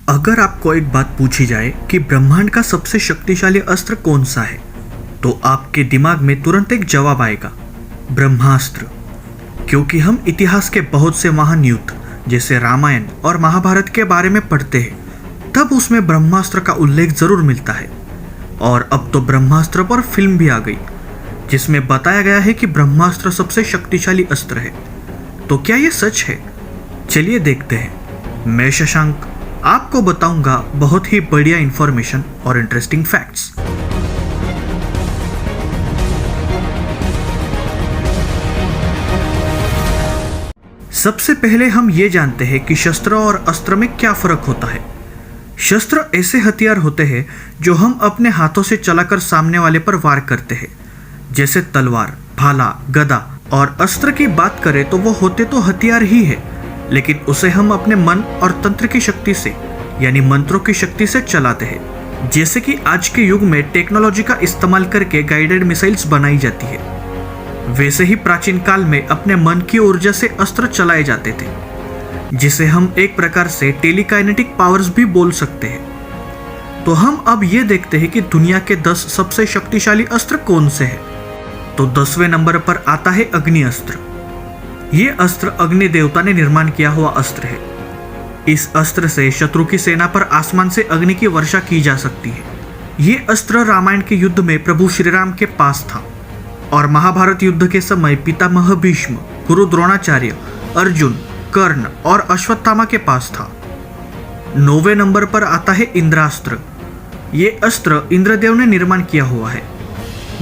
अगर आपको एक बात पूछी जाए कि ब्रह्मांड का सबसे शक्तिशाली अस्त्र कौन सा है, तो आपके दिमाग में तुरंत एक जवाब आएगा, ब्रह्मास्त्र। क्योंकि हम इतिहास के बहुत से महान युद्ध जैसे रामायण और महाभारत के बारे में पढ़ते हैं, तब उसमें ब्रह्मास्त्र का उल्लेख जरूर मिलता है। और अब तो ब्रह्मास्त्र पर फिल्म भी आ गई, जिसमें बताया गया है कि ब्रह्मास्त्र सबसे शक्तिशाली अस्त्र है। तो क्या ये सच है? चलिए देखते हैं। मैं शशांक आपको बताऊंगा बहुत ही बढ़िया इंफॉर्मेशन और इंटरेस्टिंग फैक्ट्स। सबसे पहले हम ये जानते हैं कि शस्त्र और अस्त्र में क्या फर्क होता है। शस्त्र ऐसे हथियार होते हैं जो हम अपने हाथों से चलाकर सामने वाले पर वार करते हैं, जैसे तलवार, भाला, गदा। और अस्त्र की बात करें तो वो होते तो हथियार ही है, लेकिन उसे हम अपने मन और तंत्र की शक्ति से, यानी मंत्रों की शक्ति से चलाते हैं। जैसे कि आज के युग में टेक्नोलॉजी का इस्तेमाल करके गाइडेड मिसाइल्स बनाई जाती है, वैसे ही प्राचीन काल में अपने मन की ऊर्जा से अस्त्र चलाए जाते थे, जिसे हम एक प्रकार से टेलीकाइनेटिक पावर्स भी बोल सकते हैं। तो हम अब ये देखते हैं कि दुनिया के 10 सबसे शक्तिशाली अस्त्र कौन से हैं। तो 10वें नंबर पर आता है अग्नि अस्त्र। ये अस्त्र अग्नि देवता ने निर्माण किया हुआ अस्त्र है। इस अस्त्र से शत्रु की सेना पर आसमान से अग्नि की वर्षा की जा सकती है। ये अस्त्र रामायण के युद्ध में प्रभु श्री राम के पास था और महाभारत युद्ध के समय पितामह भीष्म, गुरु द्रोणाचार्य, अर्जुन, कर्ण और अश्वत्थामा के पास था। 9वें नंबर पर आता है इंद्रास्त्र। ये अस्त्र इंद्रदेव ने निर्माण किया हुआ है।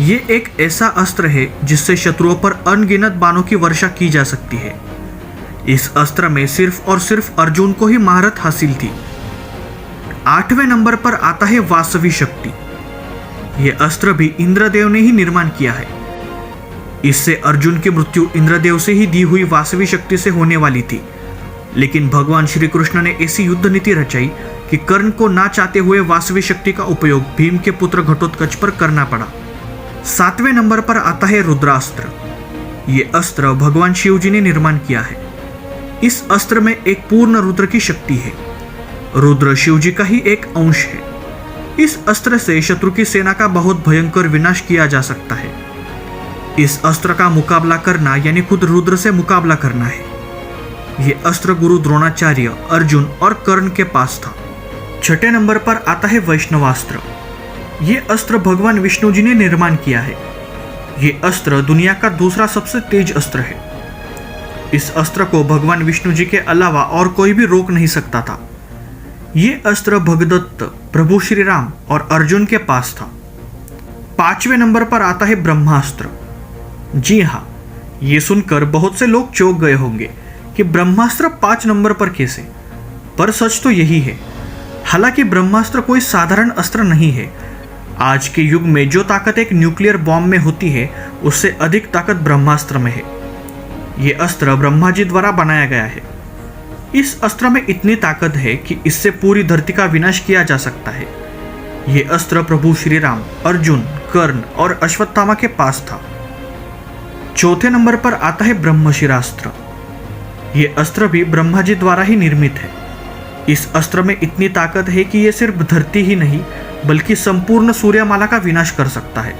ये एक ऐसा अस्त्र है जिससे शत्रुओं पर अनगिनत बाणों की वर्षा की जा सकती है। इस अस्त्र में सिर्फ और सिर्फ अर्जुन को ही महारत हासिल थी। 8वें नंबर पर आता है वासवी शक्ति। यह अस्त्र भी इंद्रदेव ने ही निर्माण किया है। इससे अर्जुन की मृत्यु इंद्रदेव से ही दी हुई वासवी शक्ति से होने वाली थी, लेकिन भगवान श्री कृष्ण ने ऐसी युद्ध नीति रचाई कि कर्ण को ना चाहते हुए वासवी शक्ति का उपयोग भीम के पुत्र घटोत्कच पर करना पड़ा। 7वें नंबर पर आता है रुद्रास्त्र। ये अस्त्र भगवान शिव जी ने निर्माण किया है। इस अस्त्र में एक पूर्ण रुद्र की शक्ति है। रुद्र शिव जी का ही एक अंश है। इस अस्त्र से शत्रु की सेना का बहुत भयंकर विनाश किया जा सकता है। इस अस्त्र का मुकाबला करना यानी खुद रुद्र से मुकाबला करना है। यह अस्त्र गुरु द्रोणाचार्य, अर्जुन और कर्ण के पास था। 6ठे नंबर पर आता है वैष्णवास्त्र। यह अस्त्र भगवान विष्णु जी ने निर्माण किया है। यह अस्त्र दुनिया का दूसरा सबसे तेज अस्त्र है। इस अस्त्र को भगवान विष्णु जी के अलावा और कोई भी रोक नहीं सकता था। यह अस्त्र भगदत्त, प्रभु श्री राम और अर्जुन के पास था। 5वें नंबर पर आता है ब्रह्मास्त्र। जी हाँ, ये सुनकर बहुत से लोग चौंक गए होंगे कि ब्रह्मास्त्र 5 नंबर पर कैसे, पर सच तो यही है। हालांकि ब्रह्मास्त्र कोई साधारण अस्त्र नहीं है। आज के युग में जो ताकत एक न्यूक्लियर बॉम्ब में होती है, उससे अधिक ताकत ब्रह्मास्त्र में है। यह अस्त्र ब्रह्मा जी द्वारा बनाया गया है। इस अस्त्र में इतनी ताकत है कि इससे पूरी धरती का विनाश किया जा सकता है। यह अस्त्र प्रभु श्री राम, अर्जुन, कर्ण और अश्वत्थामा के पास था। 4थे नंबर पर आता है ब्रह्मशिरास्त्र। यह अस्त्र भी ब्रह्मा जी द्वारा ही निर्मित है। इस अस्त्र में इतनी ताकत है कि यह सिर्फ धरती ही नहीं बल्कि संपूर्ण सूर्यमाला का विनाश कर सकता है।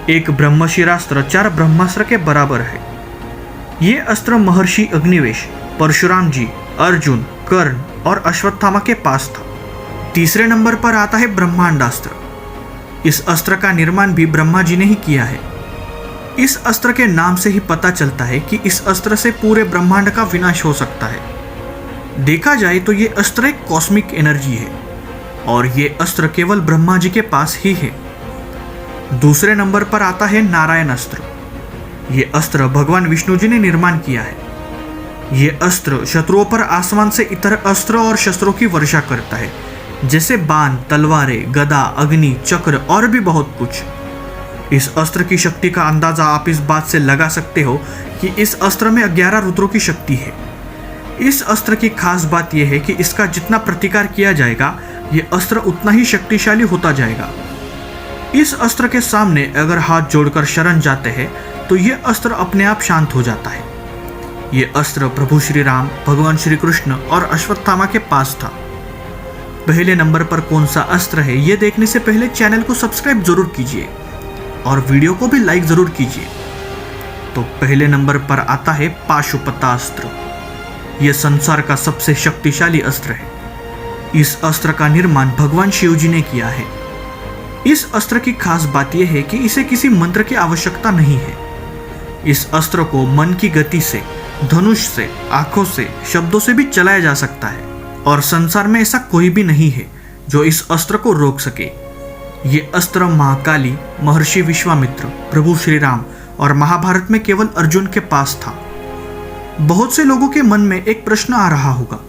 एक ब्रह्मशिरास्त्र 4 ब्रह्मास्त्र के बराबर है। यह अस्त्र महर्षि अग्निवेश, परशुराम जी, अर्जुन, कर्ण और अश्वत्थामा के पास था। 3रे नंबर पर आता है ब्रह्मांडास्त्र। इस अस्त्र का निर्माण भी ब्रह्मा जी ने ही किया है। इस अस्त्र के नाम से ही पता चलता है कि इस अस्त्र से पूरे ब्रह्मांड का विनाश हो सकता है। देखा जाए तो ये अस्त्र एक कॉस्मिक एनर्जी है और ये अस्त्र केवल ब्रह्मा जी के पास ही है। 2रे नंबर पर आता है नारायण अस्त्र। ये अस्त्र भगवान विष्णु जी ने निर्माण किया है। ये अस्त्र शत्रुओं पर आसमान से इतर अस्त्र और शस्त्रों की वर्षा करता है, जैसे बाण, तलवारें, गदा, अग्नि, चक्र और भी बहुत कुछ। इस अस्त्र की शक्ति का अंदाजा आप इस बात से लगा सकते हो कि इस अस्त्र में 11 रुद्रों की शक्ति है। इस अस्त्र की खास बात यह है कि इसका जितना प्रतिकार किया जाएगा, यह अस्त्र उतना ही शक्तिशाली होता जाएगा। इस अस्त्र के सामने अगर हाथ जोड़कर शरण जाते हैं तो यह अस्त्र अपने आप शांत हो जाता है। यह अस्त्र प्रभु श्री राम, भगवान श्री कृष्ण और अश्वत्थामा के पास था। पहले नंबर पर कौन सा अस्त्र है ये देखने से पहले चैनल को सब्सक्राइब जरूर कीजिए और वीडियो को भी लाइक जरूर कीजिए। तो पहले नंबर पर आता है पाशुपतास्त्र। यह संसार का सबसे शक्तिशाली अस्त्र है। इस अस्त्र का निर्माण भगवान शिव जी ने किया है। इस अस्त्र की खास बात यह है कि इसे किसी मंत्र की आवश्यकता नहीं है। इस अस्त्र को मन की गति से, धनुष से, आंखों से, शब्दों से भी चलाया जा सकता है और संसार में ऐसा कोई भी नहीं है जो इस अस्त्र को रोक सके। ये अस्त्र महाकाली, महर्षि विश्वामित्र, प्रभु श्री राम और महाभारत में केवल अर्जुन के पास था। बहुत से लोगों के मन में एक प्रश्न आ रहा होगा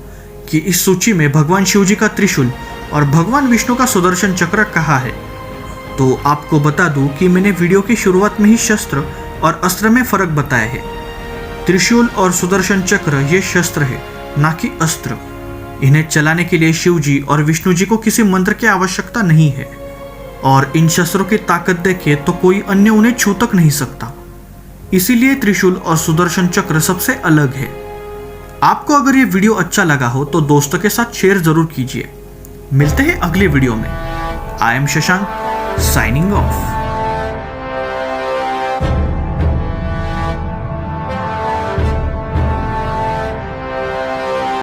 कि इस सूची में भगवान शिव जी का त्रिशूल और भगवान विष्णु का सुदर्शन चक्र कहाँ है। तो आपको बता दूं कि मैंने वीडियो की शुरुआत में ही शस्त्र और अस्त्र में फर्क बताया है। त्रिशूल और सुदर्शन चक्र ये शस्त्र है, ना कि अस्त्र। इन्हें चलाने के लिए शिव जी और विष्णु जी को किसी मंत्र की आवश्यकता नहीं है और इन शस्त्रों की ताकत देखे तो कोई अन्य उन्हें छू तक नहीं सकता। इसीलिए त्रिशूल और सुदर्शन चक्र सबसे अलग है। आपको अगर ये वीडियो अच्छा लगा हो तो दोस्तों के साथ शेयर जरूर कीजिए। मिलते हैं अगले वीडियो में। I am Shashank, signing off.